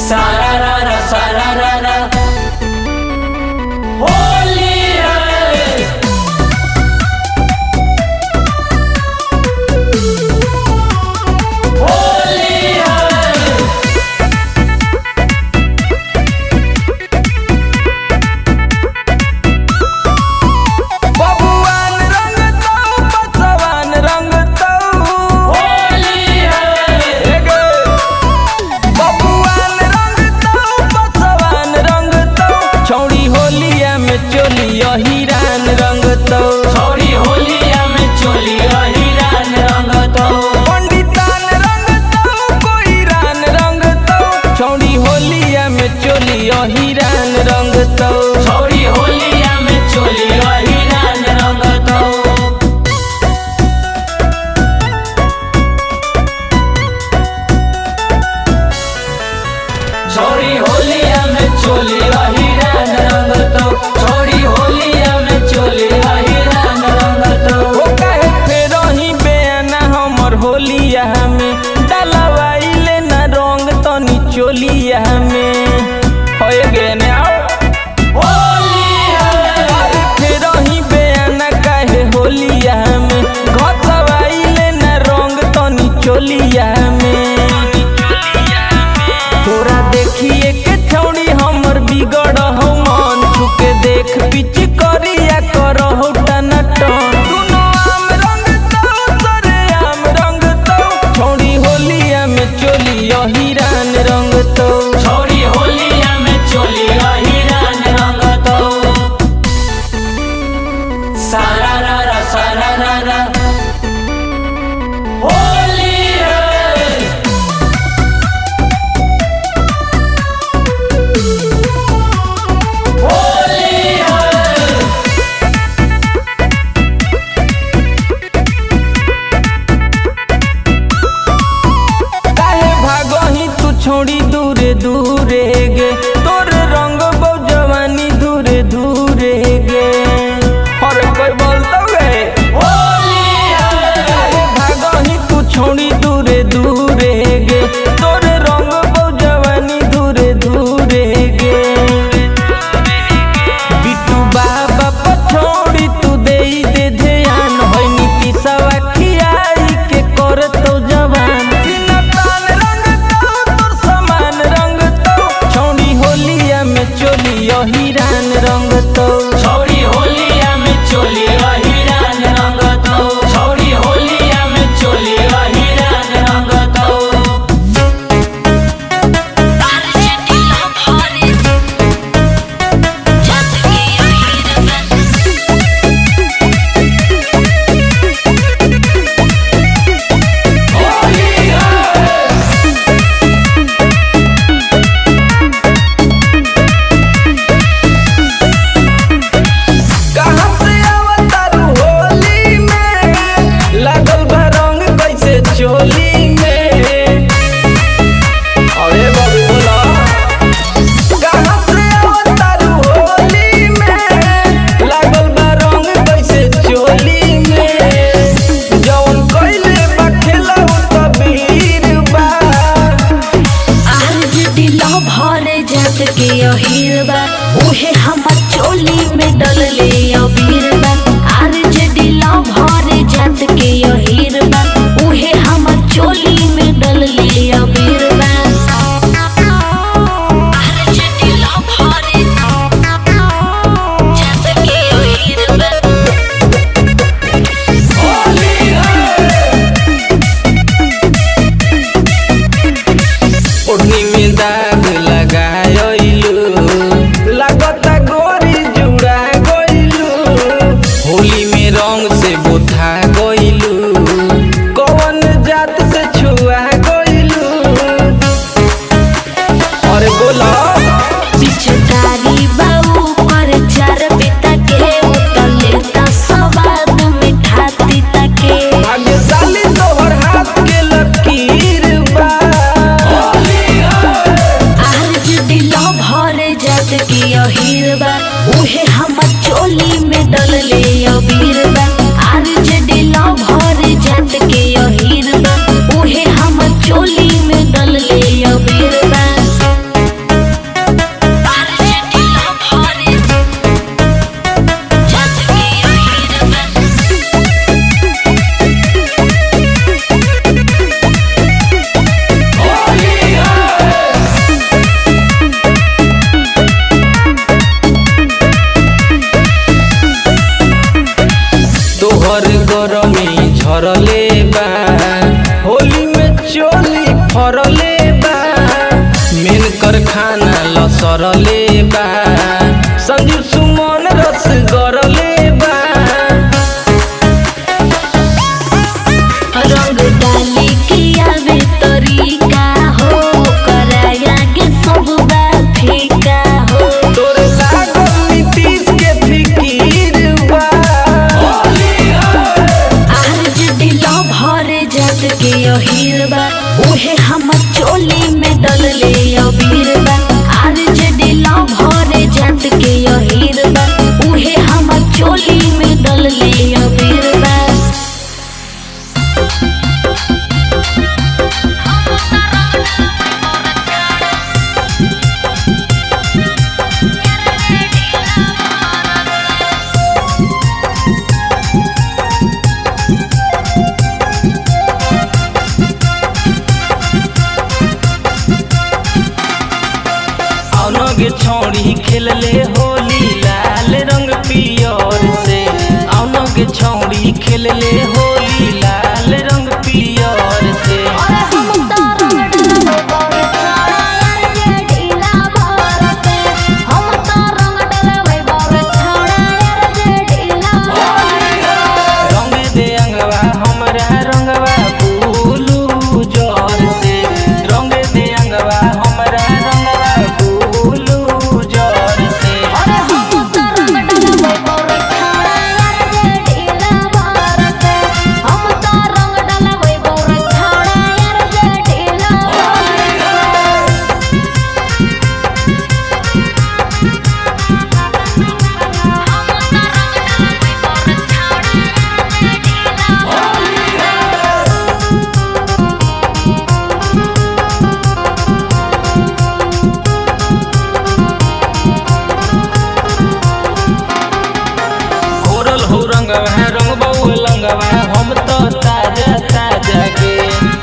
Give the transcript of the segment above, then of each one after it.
सारा रा रा सारा रा रा होली है। होली है। बबुआन रंग तौ बचवान रंग तौ होली है। बबुआन रंग तौ बचवान रंग तौ छौड़ी होलिया में चोलिया हिरान रंग तौ छौड़ी होलिया में चोलिया हिरान रंग तौ पंडितान रंग तौ कोईरान रंग तौ छौड़ी होलिया में चोलिया हिरान रंग तौ छौड़ी होलिया में चोलिया हिरान रंग तौ छौड़ी होलिया में चोलिया हिरान रंग तौ छौड़ी होलिया में चोलिया हिरान रंग तौ ओ काहे फेरही बेना हमर होलिया में डलवाइले न रंग तनी चोलिया में होए गेने आओ होली है। फेरही बेना काहे होलिया में घसवाइले न रंग तनी चोलिया में तोरा देखिए के छौड़ी हमर बिगड़ हो मन छुके देख पिच करिया करहु टनटन दुनो आम रंग तौ सरे आम रंग तौ छौड़ी होलिया में चोलिया हिरान रंग तौ छौड़ी होलिया में चोलिया हिरान रंग तौ सारा रा रा सारा रा रा होली है। होली है। काहे भागही तू छोड़ी दूरे दूरे गे तोर रंग बौ जवानी दूरे दूरे गे और कोई बोलता गे होली है। काहे भागही तू छोड़ी दूरे दूरे गे तोर रंग बौ जवानी दूरे दूरे गे बिट्टू बाबा पछोड़ी तू देई दे ध्यान होई नीति सवा खियाई के कर तो जवान सिनतान रंग तौ तोर समान रंग तौ छौड़ी होलिया में चोलिया हिरान रंग तौ छौड़ी होलिया में चोलिया हिरान रंग तौ छौड़ी होलिया में चोलिया हिरान रंग तौ कहाँ से आवतारू होली में लागल बा रंग कैसे चोली में अरे बाबू बोला कहाँ से आवतारू होली में लागल बा रंग कैसे चोली में जौन कइले बा खेला उ तबीर बा भरे जात के अहिर बा उहे हमर चोली में डलले अबीर बा आर जे दिला भरे जात के अहिर बा उहे हमर चोली करले बा मेन कारखाना लसरले बा संजीव सुमन रस गरले बा रंग डाली के आवे तरीका हो कराया के सब बा फीका हो तोरे लागल नीतीश के फिकीर बा आज दिलो भरे जात के अहिर बा उहे हमर चोली में डलले अबीर बा आज दिलो भरे जात के अहिर बा उहे हमर चोली में डलले अबीर बा औनगे छौड़ी खेलले होली लाल रंग पियर से औनगे छौड़ी खेलले होली लाल रंग पियर से अरे हम तो रंग डलबे बड़े छौड़ा यार जे ढीला भरते हम तो रंग डलबे बड़े छौड़ा यार जे ढीला भरते रंग दे अंगवा हमरा रंगवा फूलू जर से रंग दे अंगवा हमरा रंगवा फूलू जर से अरे हम तो रंग डलबे बड़े छौड़ा यार जे ढीला भरते हम तो रंग डलबे बड़े छौड़ा यार जे ढीला घोरल हो रंगवा रंगबौ लंगवा हम तो ताजा ताजा के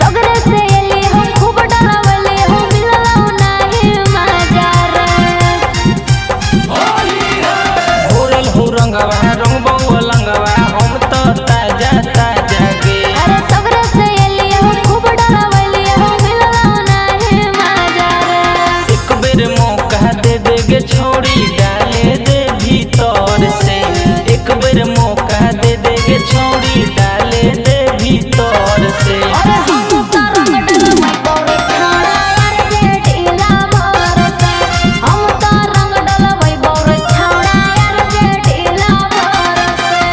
सगरे से एली हम खूब डरावले हो मिललौ नाही मजा रे घोरल हो रंगवा रंगबौ लंगवा हम तो ताजा ताजा के अरे सगरे से एली हम खूब डरावले हो मिललौ नाही मजा रे एक बेर मौका दे देगे छोड़ी डाले दे भीतर से एक बेर मौका दे देगे छोड़ी डाले दे भीतर से अरे हम तो रंग डलबे बड़े छौड़ा यार जे ढीला भरते हम तो रंग डलबे बड़े छौड़ा यार जे ढीला भरते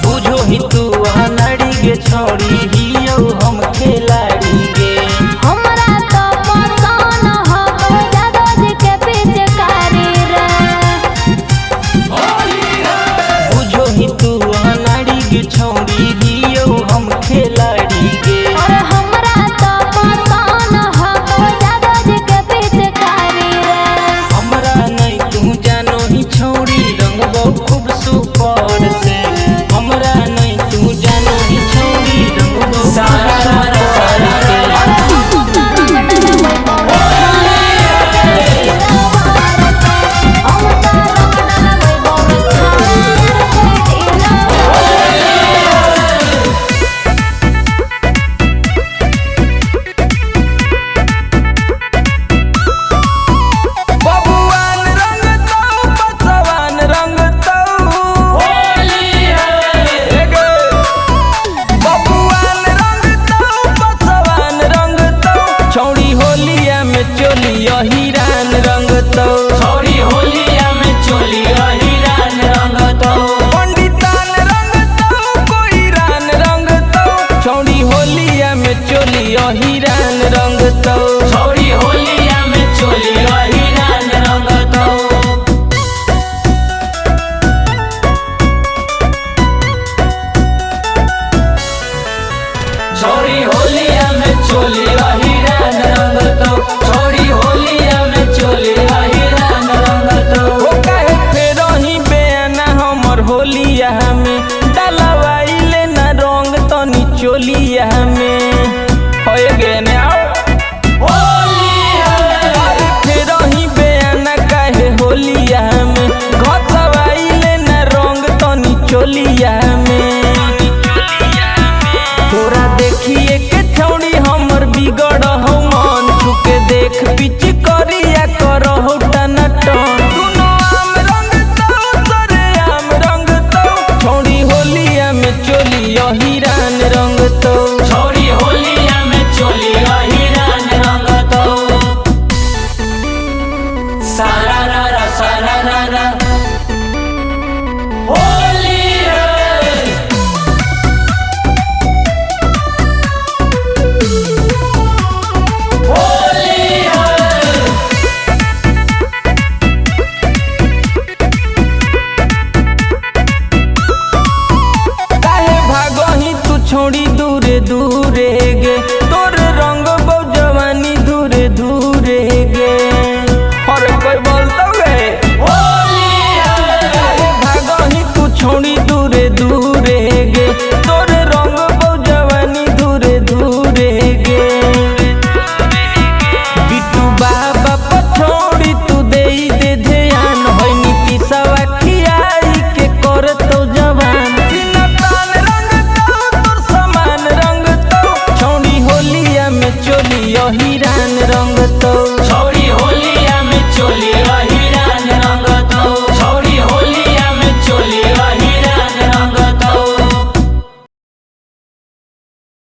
बुझो ही तू अनाड़ी गे छोड़ी हियो हम खिलाड़ी गे हमरा तो पसंद हो जादो जी के पिचकारी रे बुझो ही तू अनाड़ी गे छोड़ी हियो हम खिलाड़ी गे अरे हमरा तो पसंद हो जादो जी के पिचकारी रे हमरा नहीं तू जानो ही छोड़ी रंगबौ खूब सुपर से हमरा नहीं तू जानो ही छोड़ी रंगबौ सारा सारा सारा अरे हम तो रंग डलबे बड़े हम तो रंग डलबे बड़े बबुआन रंगतौ बसवान रंगतौ होली है बबुआन रंगतौ बसवान रंगतौ छौड़ी होलिया में चोली हिरान रंगतौ छौड़ी होलिया में चोली हिरान रंगतौ पंडितान रंगतौ कोईरान रंगतौ छौड़ी होलिया में चोली हिरान रंगतौ छौड़ी होलिया में चोली हिरान रंगतौ छौड़ी होलिया में चोली हिरान रंगतौ छौड़ी होलिया में चोली हिरान रंगतौ ओ काहे फेरही बेना हमर होलिया में होलिया में होए गेने आओ अरे फिर ही बयाना काहे होलिया में घसवाइले न रंग तनी चोलिया